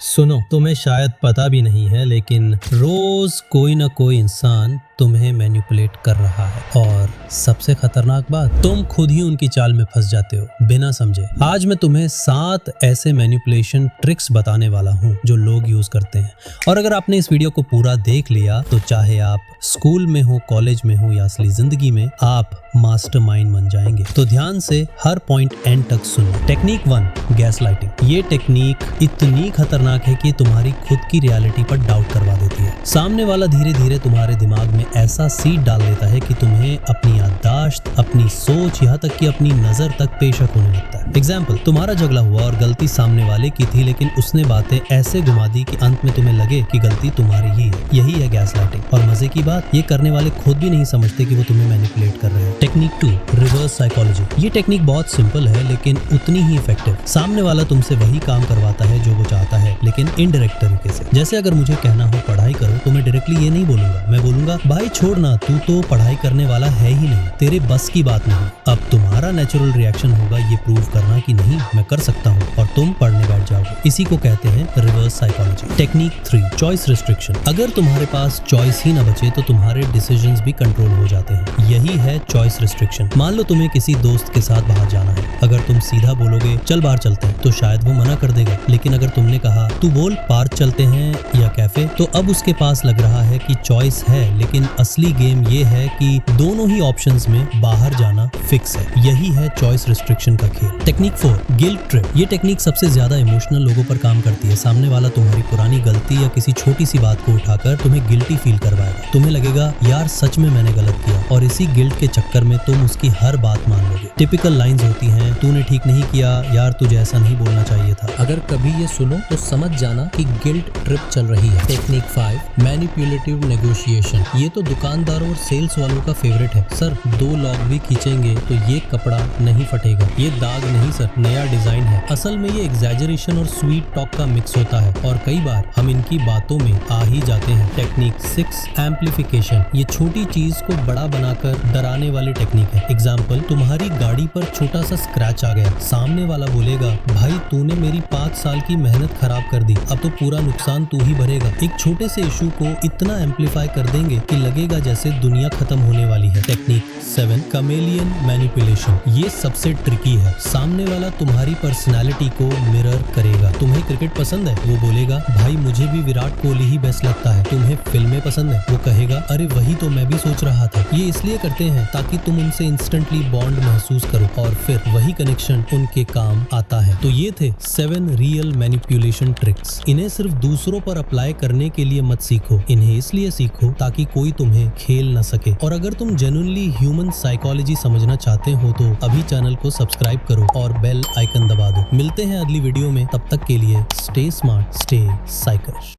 सुनो, तुम्हें शायद पता भी नहीं है लेकिन रोज कोई ना कोई इंसान तुम्हें मैनिपुलेट कर रहा है और सबसे खतरनाक बात, तुम खुद ही उनकी चाल में फंस जाते हो बिना समझे। आज मैं तुम्हें 7 ऐसे मैनिपुलेशन ट्रिक्स बताने वाला हूँ जो लोग यूज करते हैं, और अगर आपने इस वीडियो को पूरा देख लिया तो चाहे आप स्कूल में हो, कॉलेज में हो या असली जिंदगी में, आप मास्टरमाइंड बन जाएंगे। तो ध्यान से हर पॉइंट एंड तक सुनो। Technique 1, gas lighting. ये टेक्निक इतनी खतरनाक है कि तुम्हारी खुद की रियलिटी पर डाउट करवा देती है। सामने वाला धीरे धीरे तुम्हारे दिमाग में ऐसा सीड डाल देता है कि तुम्हें अपनी याददाश्त, अपनी सोच, यहाँ तक कि अपनी नजर तक पेशक होने लगता है। एग्जाम्पल, तुम्हारा झगड़ा हुआ और गलती सामने वाले की थी, लेकिन उसने बातें ऐसे घुमा दी कि अंत में तुम्हें लगे कि गलती तुम्हारी ही है। यही है गैस लाइटिंग। और मजे की बात, ये करने वाले खुद भी नहीं समझते कि वो तुम्हें मैनिपुलेट कर रहे हैं। Technique 2, reverse psychology. ये टेक्निक बहुत सिंपल है लेकिन उतनी ही इफेक्टिव। सामने वाला तुमसे वही काम करवाता है जो वो चाहता है, लेकिन इनडायरेक्ट तरीके से। जैसे अगर मुझे कहना हो पढ़ाई करो तो मैं डायरेक्टली ये नहीं बोलूंगा, मैं बोलूंगा भाई छोड़ ना, तू तो पढ़ाई करने वाला है ही नहीं, तेरे बस की बात नहीं। अब तुम्हारा नेचुरल रिएक्शन होगा ये प्रूव करना कि नहीं मैं कर सकता हूँ, और तुम पढ़ने बैठ जाओगे। इसी को कहते हैं reverse psychology. Technique 3, choice restriction. अगर तुम्हारे पास चॉइस ही ना बचे तो तुम्हारे डिसीजंस भी कंट्रोल हो जाते हैं। यही है चॉइस रिस्ट्रिक्शन। मान लो तुम्हें किसी दोस्त के साथ बाहर जाना है, अगर तुम सीधा बोलोगे चल बाहर चलते हैं तो शायद वो मना कर देगा, लेकिन अगर तुमने कहा तू बोल पार्क चलते हैं या कैफे, तो अब उसके पास लग रहा है कि चॉइस है, लेकिन असली गेम ये है कि दोनों ही ऑप्शंस में बाहर जाना फिक्स है। यही है चॉइस रिस्ट्रिक्शन का खेल। Technique 4, guilt trip. ये टेक्निक सबसे ज्यादा इमोशनल लोगों पर काम करती है। सामने वाला तुम्हारी पुरानी गलती या किसी छोटी सी बात को उठाकर तुम्हें गिल्टी फील करवाएगा। तुम्हें लगेगा यार सच में मैंने गलत किया, और इसी गिल्ट के चक्कर में तुम उसकी हर बात मान लोगे। टिपिकल लाइंस होती हैं, तूने ठीक नहीं किया, यार तुझे ऐसा नहीं बोलना चाहिए था। अगर कभी ये सुनो तो समझ जाना कि गिल्ट ट्रिप चल रही है। Technique 5, manipulative negotiation. ये तो दुकानदारों और सेल्स वालों का फेवरेट है। सर 2 लॉग भी खींचेंगे तो ये कपड़ा नहीं फटेगा, ये दाग नहीं सर, नया डिजाइन है। असल में ये एग्जैजरेशन और स्वीट टॉक का मिक्स होता है, और कई बार हम इनकी बातों में आ ही जाते हैं। Technique 6, amplification. ये छोटी चीज को बड़ा बनाकर डराने वाली टेक्निक है। एग्जाम्पल, तुम्हारी गाड़ी पर छोटा सा स्क्रैच आ गया, सामने वाला बोलेगा भाई तूने मेरी 5 साल की मेहनत खराब कर दी, अब तो पूरा नुकसान तू ही भरेगा। एक छोटे से इशू को इतना एम्पलीफाई कर देंगे कि लगेगा जैसे दुनिया खत्म होने वाली है। Technique 7, chameleon manipulation. ये सबसे ट्रिकी है। सामने वाला तुम्हारी पर्सनालिटी को मिरर करेगा। तुम्हें क्रिकेट पसंद है, वो बोलेगा भाई मुझे भी विराट कोहली ही बेस्ट लगता है। तुम्हें फिल्में पसंद है, वो कहेगा अरे वही तो मैं भी सोच रहा था। ये इसलिए करते हैं ताकि तुम उनसे इंस्टेंटली बॉन्ड महसूस करो, और फिर वही कनेक्शन उनके काम आता है। तो ये थे 7 रियल मैनिपुलेशन ट्रिक्स। इन्हें सिर्फ दूसरों पर अप्लाई करने के लिए मत सीखो, इन्हें इसलिए सीखो ताकि कोई तुम्हें खेल न सके। और अगर तुम जेन्युइनली ह्यूमन साइकोलॉजी समझना चाहते हो तो अभी चैनल को सब्सक्राइब करो और बेल आइकन दबा दो। मिलते हैं अगली वीडियो में, तब तक के लिए स्टे स्मार्ट, स्टे साइकिश।